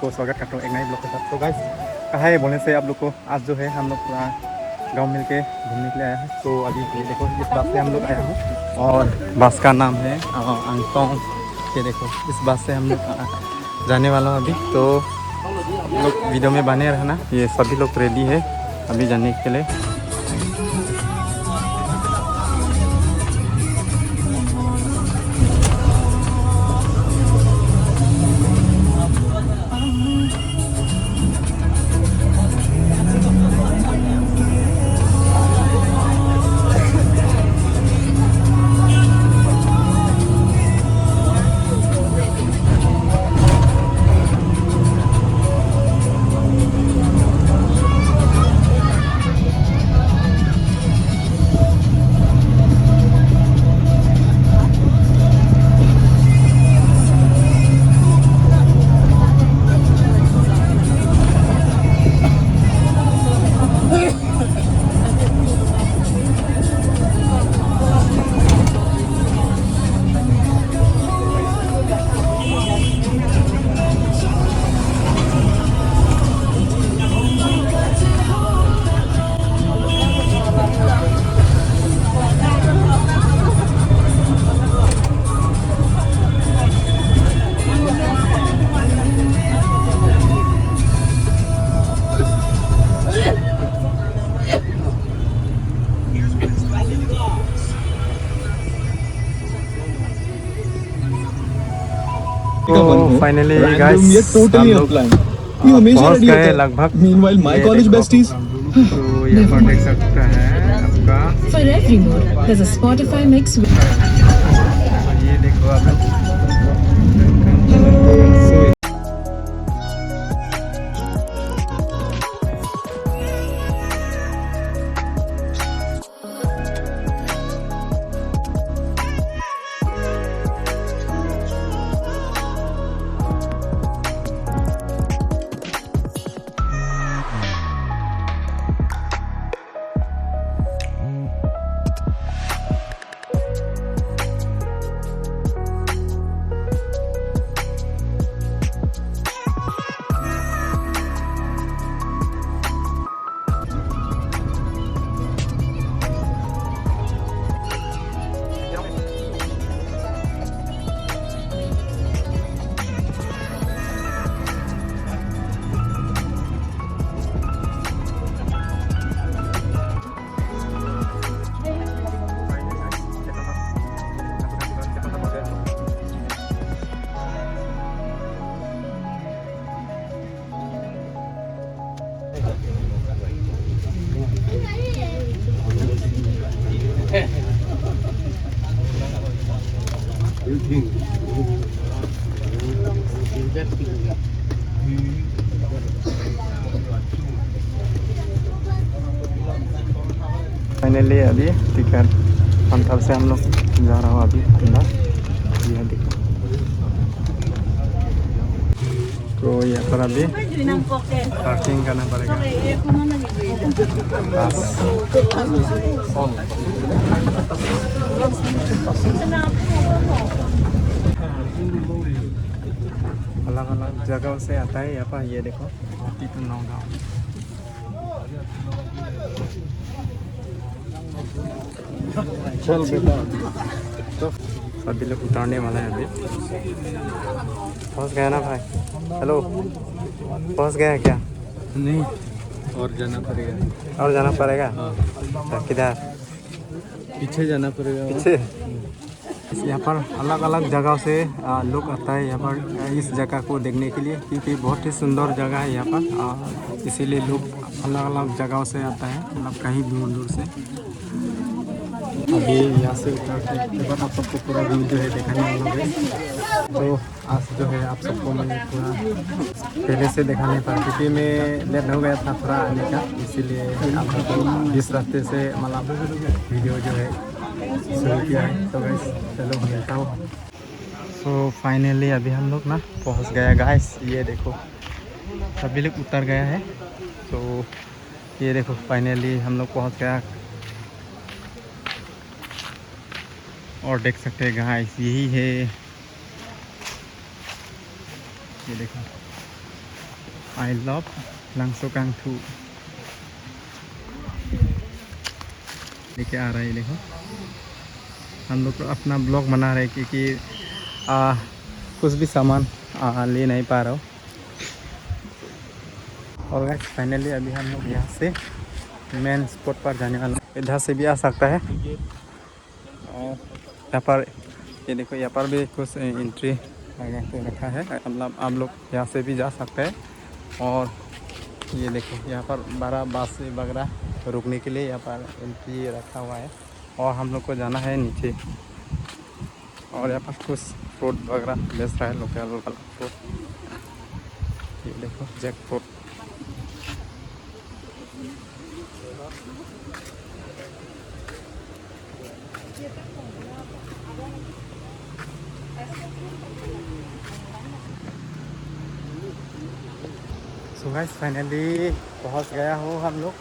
को स्वागत करता हूँ एक नए ब्लॉग के साथ। तो गाइस कहाँ है बोलने से आप लोग को आज जो है हम लोग पूरा गाँव मिल के घूमने के लिए आया है। तो अभी ये देखो इस बस से हम लोग आया हूँ और बस का नाम है अंगतोंग। ये देखो इस बस से हम लोग जाने वाला हूँ अभी। तो आप लोग वीडियो में बने रहना। ये सभी लोग रेडी है अभी जाने के लिए। Finally guys totally unplanned. You हमेशा पहुंच ready गए होता है. लगभग। Meanwhile, my ये college देखो, besties. तो ये पर देख सकते हैं आपका। For every mood, there's a Spotify mix with तो ये देखो आप लोग। फाइनली अभी टिकट काउंटर से हम लोग जा रहा हूँ अभी अंदर। ये देखो तो यहाँ पर अभी पार्किंग करना पड़ेगा। अलग अलग जगह से आता है यहाँ पर। ये देखो तीतू नौगांव। चल बेटा तो सभी लोग उतारने वाला है अभी। पहुंच गया ना भाई? हेलो पहुंच गया है क्या? नहीं, और जाना पड़ेगा. और जाना पड़ेगा? हाँ. तो किधर? पीछे जाना पड़ेगा. पीछे। यहाँ पर अलग अलग जगह से लोग आता है यहाँ पर इस जगह को देखने के लिए, क्योंकि बहुत ही सुंदर जगह है यहाँ पर। इसीलिए लोग अलग अलग जगहों से आता है, मतलब कहीं दूर दूर से। अभी यहाँ से उतरते के बाद आप सबको पूरा व्यू जो है दिखाने वाला है। तो आज जो है आप सबको मैं पूरा पहले से दिखाने पर, क्योंकि मैं लेट हो गया था थोड़ा आने का, इसीलिए आप सबको इस रास्ते से मतलब वीडियो जो है शुरू किया है। तो गाइस चलो मिलता हूँ। सो फाइनली अभी हम लोग ना पहुँच गया गाइस। ये देखो सभी लोग उतर गया है। तो ये देखो फाइनली हम लोग पहुँच गया। और देख सकते हैं गाइस यही है, ये देखो आई लव लांगसोकांग टू लेके आ रहा है। देखो हम लोग तो अपना ब्लॉग बना रहे क्योंकि कुछ भी सामान ले नहीं पा रहा हूँ। और गाइस फाइनली अभी हम लोग यहाँ से मेन स्पॉट पर जाने वाला हूँ। इधर से भी आ सकता है और यहाँ पर ये देखो यहाँ पर भी कुछ एंट्री लगा के रखा है, मतलब आप लोग यहाँ से भी जा सकते हैं। और ये देखो यहाँ पर बड़ा बस वगैरह रुकने के लिए यहाँ पर एंट्री रखा हुआ है और हम लोग को जाना है नीचे। और यहाँ पर कुछ फ्रूट वगैरह बेच रहा है, लोकल वाला फ्रूट। ये देखो jackfruit. So guys finally पहुंच गया हो हम लोग।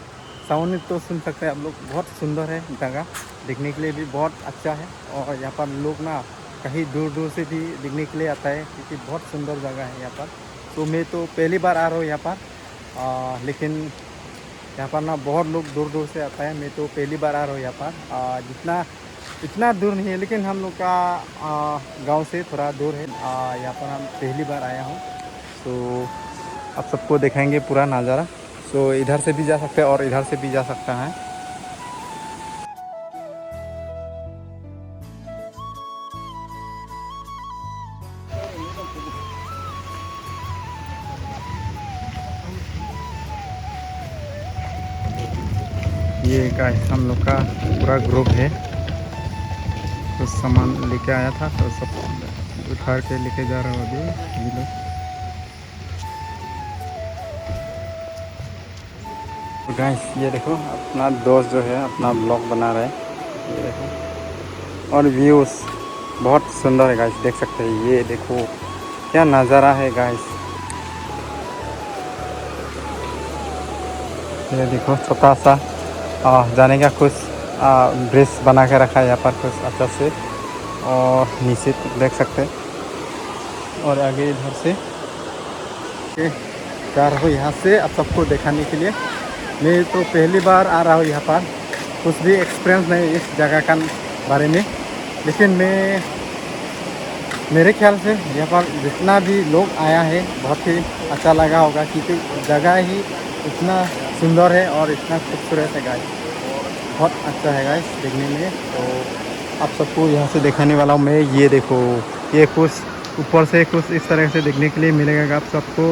साउंड तो सुन सकते हैं आप लोग, बहुत सुंदर है जगह, देखने के लिए भी बहुत अच्छा है। और यहाँ पर लोग ना कहीं दूर दूर से भी देखने के लिए आता है क्योंकि बहुत सुंदर जगह है यहाँ पर। तो मैं तो पहली बार आ रहा हूँ यहाँ पर, लेकिन यहाँ पर ना बहुत लोग दूर दूर से आता है। मैं तो पहली बार आ रहा हूँ यहाँ पर। इतना दूर नहीं है लेकिन हम लोग का गांव से थोड़ा दूर है। यहाँ पर हम पहली बार आया हूँ। तो आप सबको दिखाएंगे पूरा नज़ारा। सो इधर से भी जा सकते हैं और इधर से भी जा सकता है। ये गाइस हम लोग का पूरा ग्रुप है, कुछ सामान लेके आया था तो सब उठा के लेके जा रहा हूँ अभी ये लोग। तो गाइस ये देखो अपना दोस्त जो है अपना ब्लॉग बना रहा है, ये देखो। और व्यूज़ बहुत सुंदर है गाइस, देख सकते हैं। ये देखो क्या नज़ारा है गाइस। ये देखो छोटा सा जाने का कुछ ब्रिज बना के रखा है यहाँ पर कुछ अच्छा से, और नीचे देख सकते हैं। और आगे इधर से जा रहा हूँ यहाँ से आप सबको दिखाने के लिए। मैं तो पहली बार आ रहा हूँ यहाँ पर, कुछ भी एक्सपीरियंस नहीं इस जगह का बारे में। लेकिन मेरे ख्याल से यहाँ पर जितना भी लोग आया है बहुत ही अच्छा लगा होगा क्योंकि जगह ही इतना सुंदर है और इतना खूबसूरत है गाइस, बहुत अच्छा है गाइस देखने में। तो आप सबको यहाँ से दिखाने वाला हूँ मैं। ये देखो ये कुछ ऊपर से कुछ इस तरह से देखने के लिए मिलेगा आप सबको।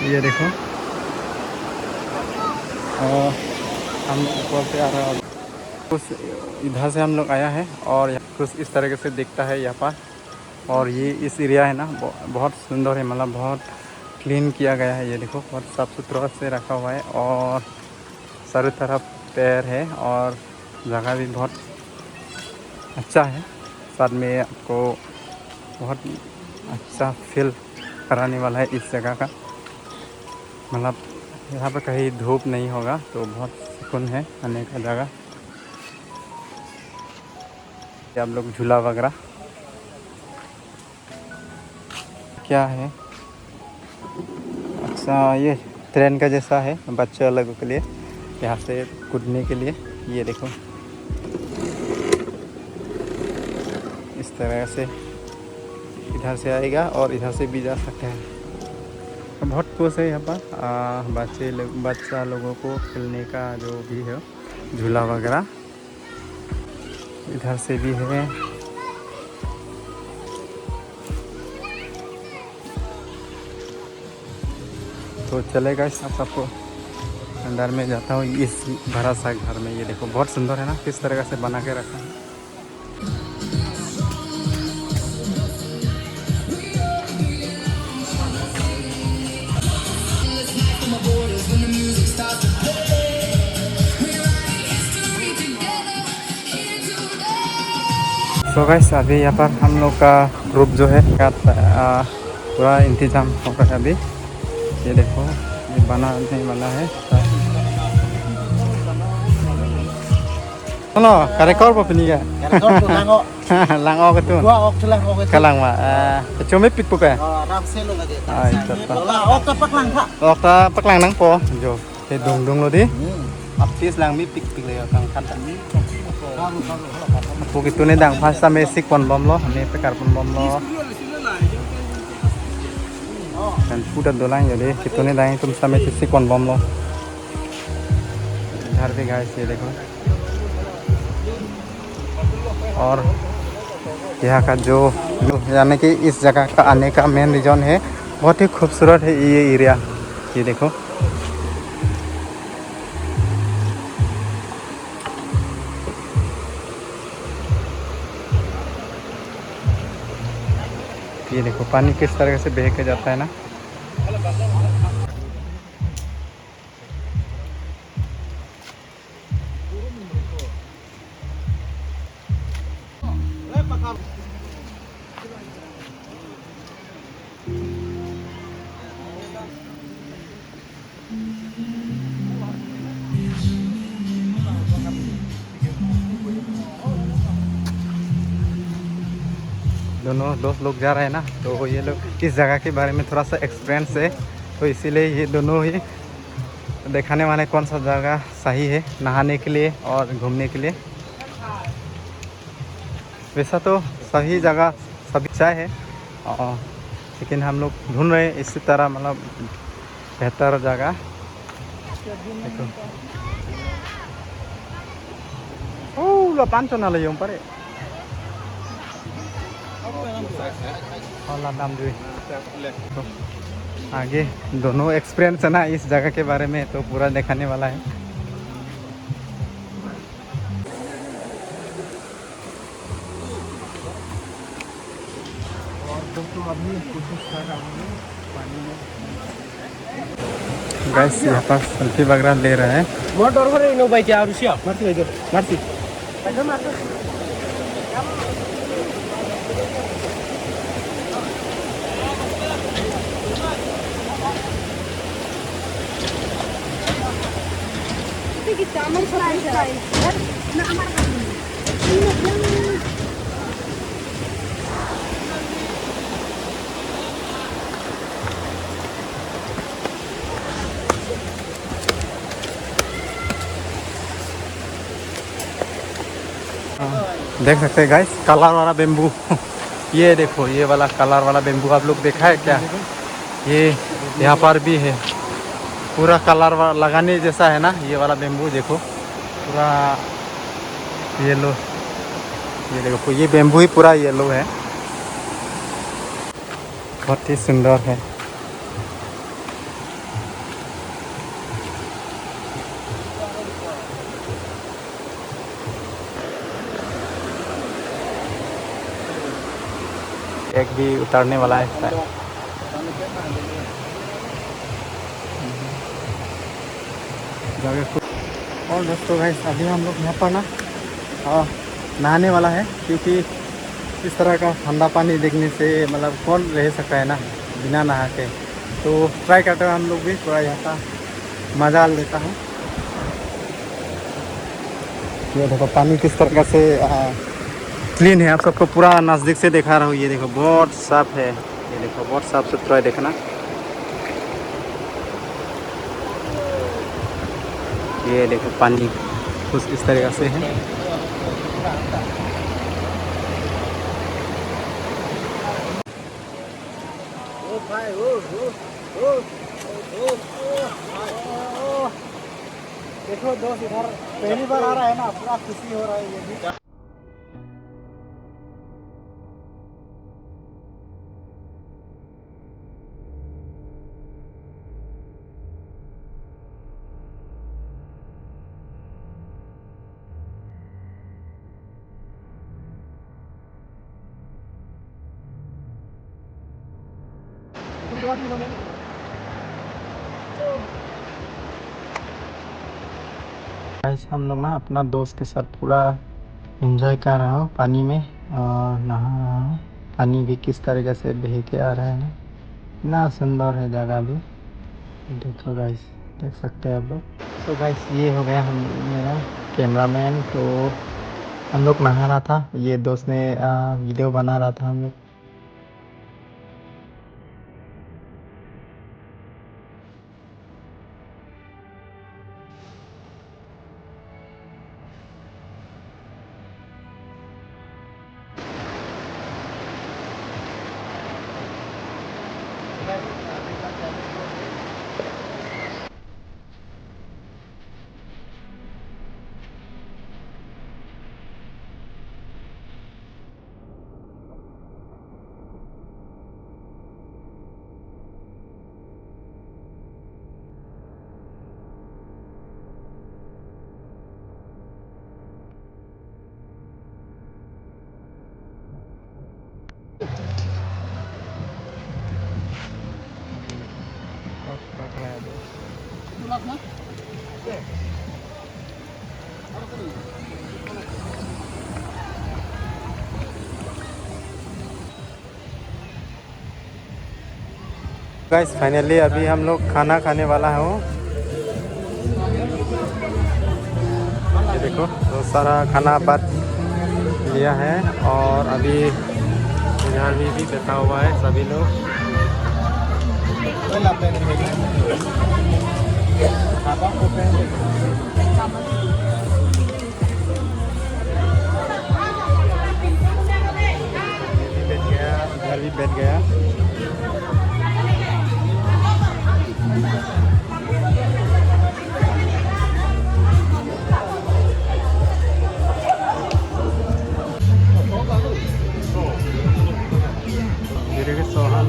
ये देखो और हम ऊपर से आ रहा है, कुछ इधर से हम लोग आया है और कुछ इस तरीके से दिखता है यहाँ पर। और ये इस एरिया है ना बहुत सुंदर है, मतलब बहुत क्लीन किया गया है। ये देखो बहुत साफ़ सुथरा से रखा हुआ है और चारों तरफ पेड़ है और जगह भी बहुत अच्छा है। साथ में आपको बहुत अच्छा फील कराने वाला है इस जगह का, मतलब यहाँ पर कहीं धूप नहीं होगा तो बहुत सुकून है आने का जगह। आप लोग झूला वगैरह क्या है, अच्छा ये ट्रेन का जैसा है बच्चे लोगों के लिए, यहाँ से कूदने के लिए। ये देखो इस तरह से इधर से आएगा और इधर से भी जा सकते हैं। बहुत कुछ है यहाँ पर बच्चा लोगों को खेलने का जो भी है झूला वगैरह इधर से भी है। तो चलेगा इस सबको अंदर में जाता हूँ इस बड़ा सा घर में। ये देखो बहुत सुंदर है ना, किस तरह से बना के रखा है। तो गाइस अभी यहाँ पर हम लोग का ग्रुप जो है पूरा इंतज़ाम हो रहा है अभी। ये देखो ये बनाने वाला है। Ano, karekor pa piniga. lang ok tu. Dua ok lah ok. Kalang ma. Cuma pik puka. Ram selo lagi. Ai tata. Lah ok tapak lang kak. Ok ta paklang nang po. Jo. Te dong dong lo di. Apis lang mi pik pik le kang kan. Puk itu ni dang pas sama sik pon bom lo. Ni pekar pon bom lo. Dan putar dolang jadi kita ni dang tum sama sik pon bom lo. इधर भी guys ये देखो और यहाँ का जो यानी कि इस जगह का आने का मेन रीजन है बहुत ही खूबसूरत है ये एरिया ये देखो ये देखो पानी किस तरह से बह के जाता है ना दोनों दोस्त लोग जा रहे हैं ना तो ये लोग इस जगह के बारे में थोड़ा सा एक्सपीरियंस है तो इसीलिए ये दोनों ही दिखाने वाले कौन सा जगह सही है नहाने के लिए और घूमने के लिए वैसा तो सही जगह सभी अच्छा है लेकिन हम लोग ढूंढ रहे हैं इसी तरह मतलब बेहतर जगह देखो ओह पाँच ना ले पर तो आगे दोनों एक्सपीरियंस है ना इस जगह के बारे में तो पूरा दिखाने वाला है गैस यहाँ पर सेल्फी वगैरह ले रहे हैं Motor ko rin no bay tiya Rusya. Marti bay Marti. देख सकते हैं गाइस कलर वाला बेम्बू ये देखो ये वाला कलर वाला बेम्बू आप लोग देखा है क्या ये यहाँ पर भी है पूरा कलर लगाने जैसा है ना ये वाला बेम्बू देखो पूरा येलो ये देखो ये बेम्बू ही पूरा येलो है बहुत ही सुंदर है एक भी उतारने वाला है और दोस्तों भाई अभी हम लोग यहाँ पर ना नहाने वाला है क्योंकि इस तरह का ठंडा पानी देखने से मतलब कौन रह सकता है ना बिना नहा के तो ट्राई करते हैं हम लोग भी थोड़ा यहाँ का मज़ा लेता हूँ ये देखो पानी किस तरह से क्लीन है आप सबको पूरा नज़दीक से दिखा रहा हूँ ये देखो बहुत साफ है ये देखो बहुत साफ सुथरा है देखना ये देखो पानी कुछ इस तरीक़ा से है देखो दोस्त इधर पहली बार आ रहा है ना पूरा खुशी हो रहा है ये भी हम लोग ना अपना दोस्त के साथ पूरा एंजॉय कर रहा हूँ पानी में और नहा रहा हूँ पानी भी किस तरीके से बह के आ रहा है ना इतना सुंदर है जगह भी देखो गाइस देख सकते हैं आप लोग तो गाइस ये हो गया हम मेरा कैमरामैन तो हम लोग नहा रहा था, ये दोस्त ने वीडियो बना रहा था हम लोग। गाइस फाइनली अभी हम लोग खाना खाने वाला है। ये देखो बहुत सारा खाना बात लिया है और अभी इधर भी बैठा हुआ है सभी लोग। इधर भी बैठ गया। Sohan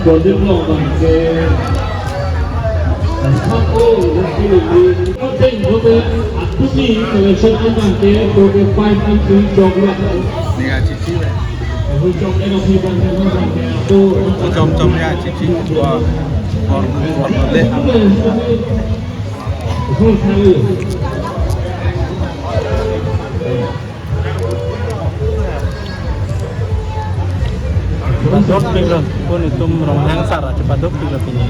của đương lộ bằng cái không ô là cái gì có tên có tên cứ gì là sân ăn bằng cái của cái phai ăn cứ chọc lại Nè chị này. hơi chọc cái nó khi bằng cái nó bằng cái tô Trong nha chị còn lên. không thay Padok tinggal pun itu meronghang sara cepat dok tinggal pilih.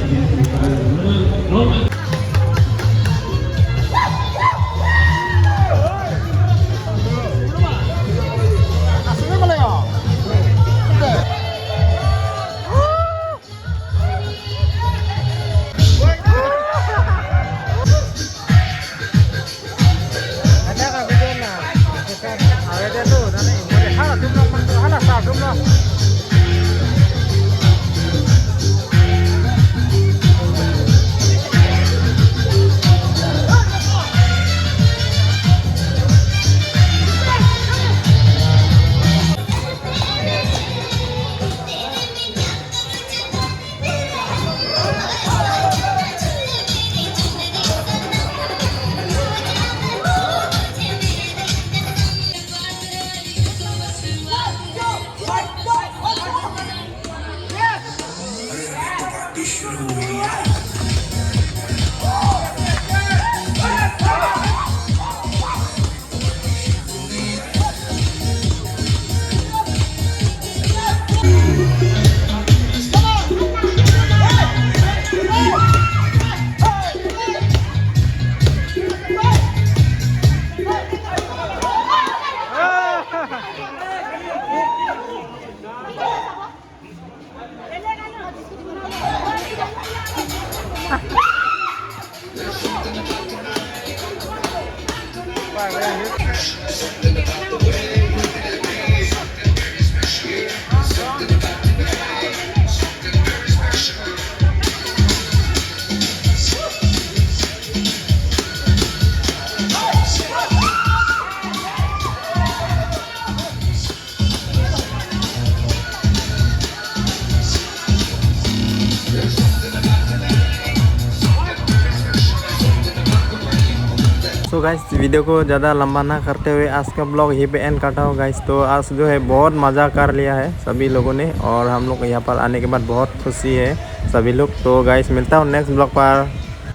So guys video को ज़्यादा लंबा ना करते हुए आज का blog यहीं पे एंड करता हूँ गाइस। तो आज जो है बहुत मज़ा कर लिया है सभी लोगों ने, और हम लोग यहाँ पर आने के बाद बहुत खुशी है सभी लोग। तो गाइस मिलता हूँ नेक्स्ट ब्लॉग पर।